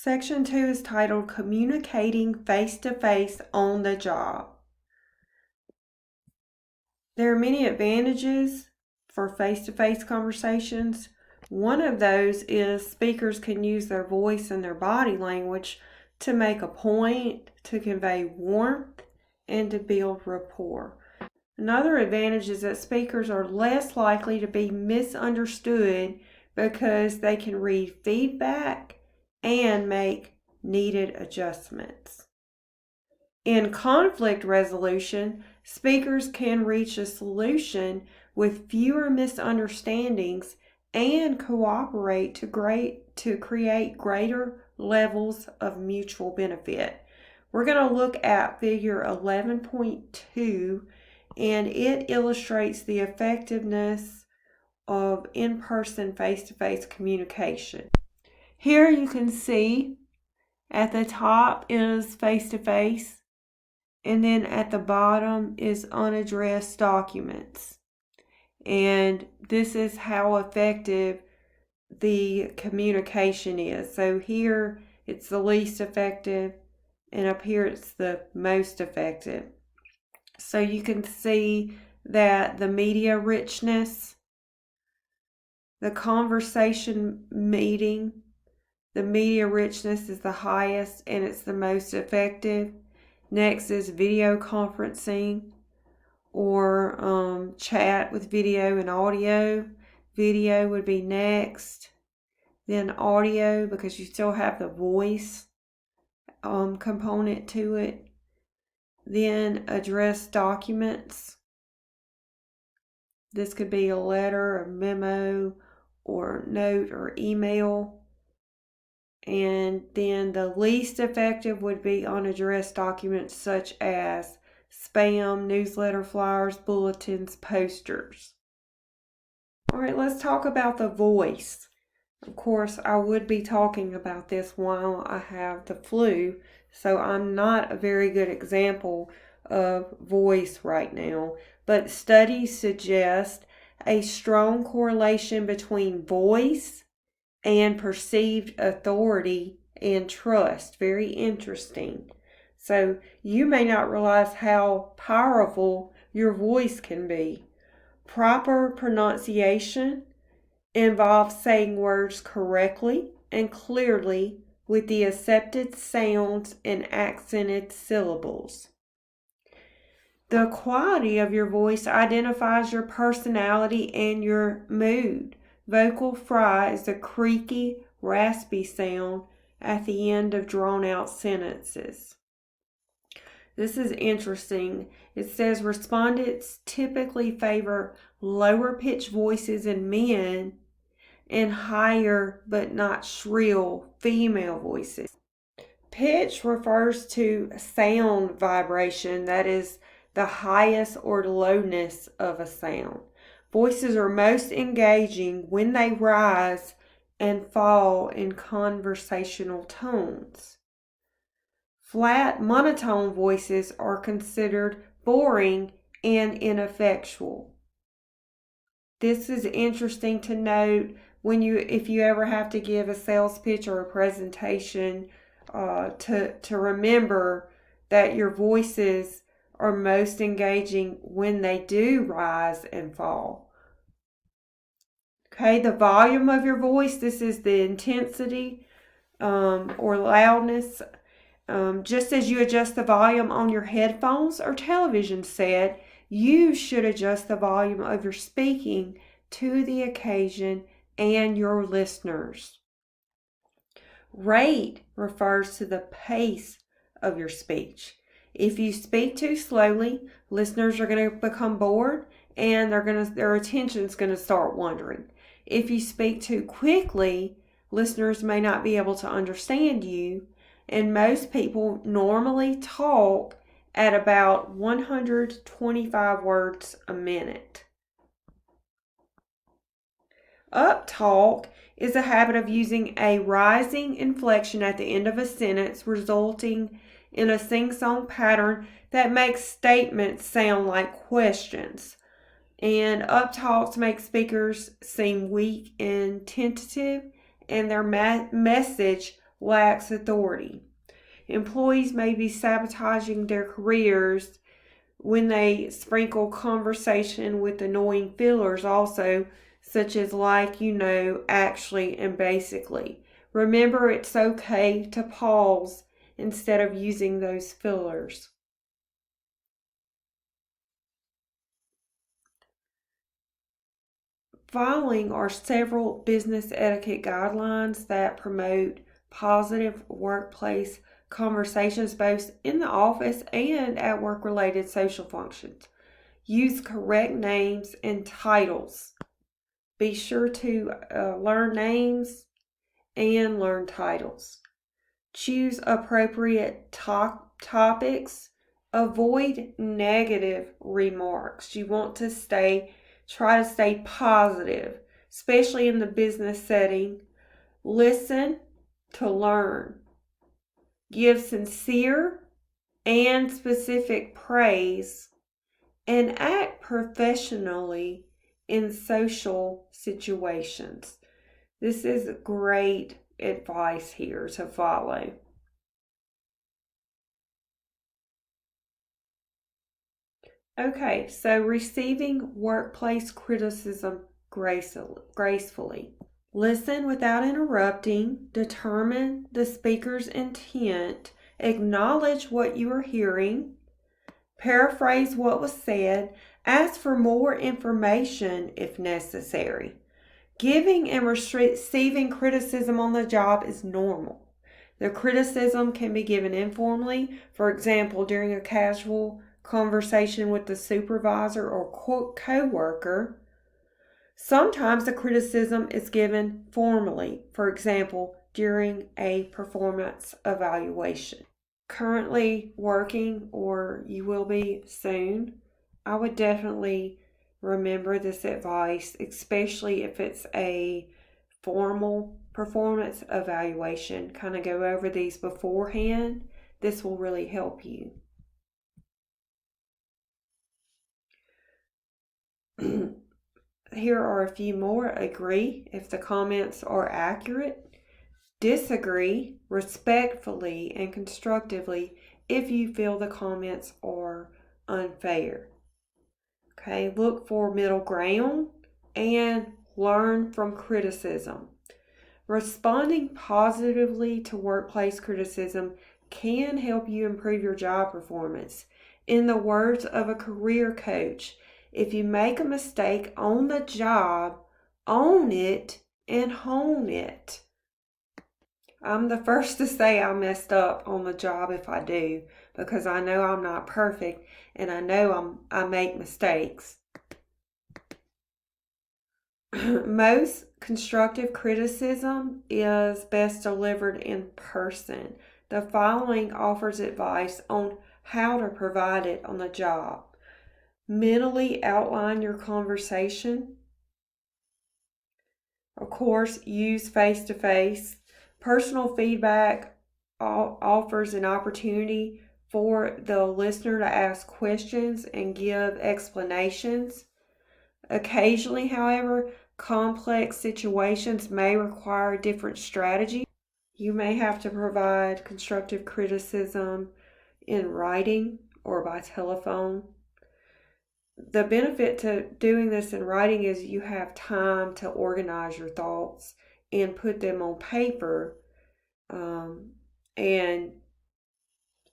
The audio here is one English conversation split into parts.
Section 2 is titled Communicating Face-to-Face on the Job. There are many advantages for face-to-face conversations. One of those is speakers can use their voice and their body language to make a point, to convey warmth, and to build rapport. Another advantage is that speakers are less likely to be misunderstood because they can read feedback and make needed adjustments. In conflict resolution, speakers can reach a solution with fewer misunderstandings and cooperate to create greater levels of mutual benefit. We're going to look at figure 11.2, and it illustrates the effectiveness of in-person face-to-face communication. Here you can see at the top is face-to-face, and then at the bottom is unaddressed documents. And this is how effective the communication is. So here it's the least effective, and up here it's the most effective. So you can see that the media richness, the conversation meeting, the media richness is the highest and it's the most effective. Next is video conferencing or chat with video and audio. Video would be next. Then audio, because you still have the voice component to it. Then addressed documents. This could be a letter, a memo, or note or email. And then the least effective would be unaddressed documents such as spam, newsletter flyers, bulletins, posters. All right, let's talk about the voice. Of course, I would be talking about this while I have the flu, so I'm not a very good example of voice right now. But studies suggest a strong correlation between voice and perceived authority and trust. Very interesting. So you may not realize how powerful your voice can be. Proper pronunciation involves saying words correctly and clearly with the accepted sounds and accented syllables. The quality of your voice identifies your personality and your mood. Vocal fry is the creaky, raspy sound at the end of drawn-out sentences. This is interesting. It says respondents typically favor lower-pitched voices in men and higher but not shrill female voices. Pitch refers to sound vibration, that is the highest or lowness of a sound. Voices are most engaging when they rise and fall in conversational tones. Flat, monotone voices are considered boring and ineffectual. This is interesting to note if you ever have to give a sales pitch or a presentation, to remember that your voices are most engaging when they do rise and fall. Okay, the volume of your voice, this is the intensity or loudness. Just as you adjust the volume on your headphones or television set, you should adjust the volume of your speaking to the occasion and your listeners. Rate refers to the pace of your speech. If you speak too slowly, listeners are going to become bored and their attention is going to start wandering. If you speak too quickly, listeners may not be able to understand you, and most people normally talk at about 125 words a minute. Uptalk is a habit of using a rising inflection at the end of a sentence, resulting in a sing-song pattern that makes statements sound like questions. And uptalks make speakers seem weak and tentative, and their message lacks authority. Employees may be sabotaging their careers when they sprinkle conversation with annoying fillers also, such as like, actually, and basically. Remember, it's okay to pause instead of using those fillers. Following are several business etiquette guidelines that promote positive workplace conversations both in the office and at work related social functions. Use correct names and titles. Be sure to learn names and learn titles. Choose appropriate topics. Avoid negative remarks. You want to try to stay positive, especially in the business setting. Listen to learn. Give sincere and specific praise, and act professionally in social situations. This is great advice here to follow. Okay, so receiving workplace criticism gracefully. Listen without interrupting, determine the speaker's intent, acknowledge what you are hearing, paraphrase what was said, ask for more information if necessary. Giving and receiving criticism on the job is normal. The criticism can be given informally, for example, during a casual conversation with the supervisor or co-worker. Sometimes the criticism is given formally, for example, during a performance evaluation. Currently working, or you will be soon, I would definitely remember this advice, especially if it's a formal performance evaluation. Kind of go over these beforehand. This will really help you. Here are a few more. Agree if the comments are accurate. Disagree respectfully and constructively if you feel the comments are unfair. Okay, look for middle ground and learn from criticism. Responding positively to workplace criticism can help you improve your job performance. In the words of a career coach, if you make a mistake on the job, own it and hone it. I'm the first to say I messed up on the job if I do, because I know I'm not perfect and I know I make mistakes. Most constructive criticism is best delivered in person. The following offers advice on how to provide it on the job. Mentally outline your conversation. Of course, use face-to-face. Personal feedback offers an opportunity for the listener to ask questions and give explanations. Occasionally, however, complex situations may require a different strategy. You may have to provide constructive criticism in writing or by telephone. The benefit to doing this in writing is you have time to organize your thoughts and put them on paper, and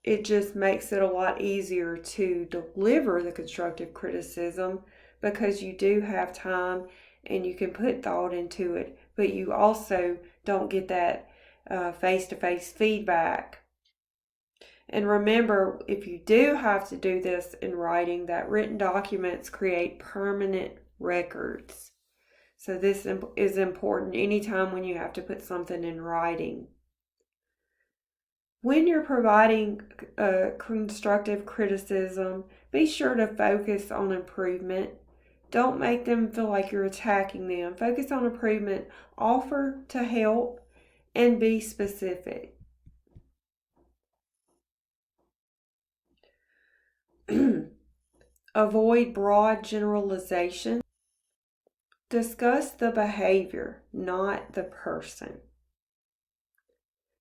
it just makes it a lot easier to deliver the constructive criticism because you do have time and you can put thought into it, but you also don't get that face-to-face feedback. And remember, if you do have to do this in writing, that written documents create permanent records. So this is important anytime when you have to put something in writing. When you're providing constructive criticism, be sure to focus on improvement. Don't make them feel like you're attacking them. Focus on improvement, offer to help, and be specific. Avoid broad generalization. Discuss the behavior, not the person.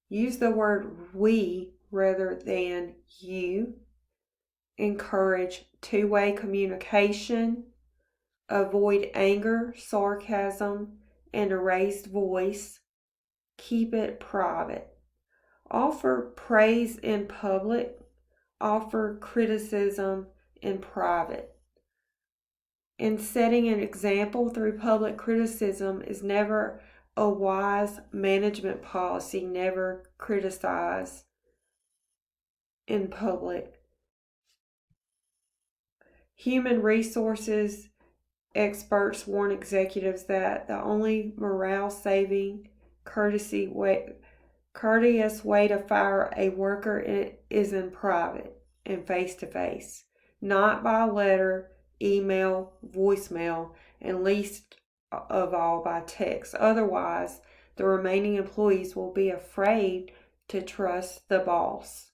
Use the word we rather than you. Encourage two-way communication. Avoid anger, sarcasm, and a raised voice. Keep it private. Offer praise in public. Offer criticism in private. And setting an example through public criticism is never a wise management policy. Never criticize in public. Human resources experts warn executives that the only morale-saving, courteous way to fire a worker is in private and face-to-face, not by letter, email, voicemail, and least of all by text. Otherwise, the remaining employees will be afraid to trust the boss.